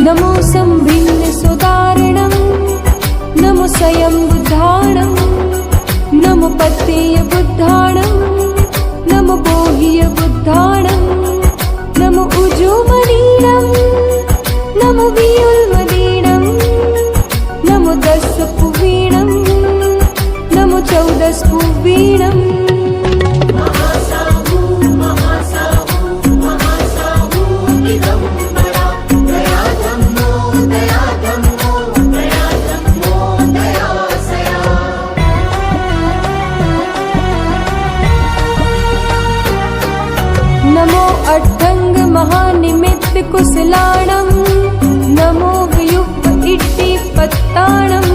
नमो संभिन्न सुदारणं नमो स्वयं बुद्धाणं नमो पतेय बुद्धाणं नमो बोह्य बुद्धाणं नमो उजोमनीणं नमो वियुल्मदीणं नमो दशपुवीणं नमो चौदशपुवीणं नमो अट्टंग महानिमित्त कुशलाणं नमो वियुक्त इट्टि पत्ताणं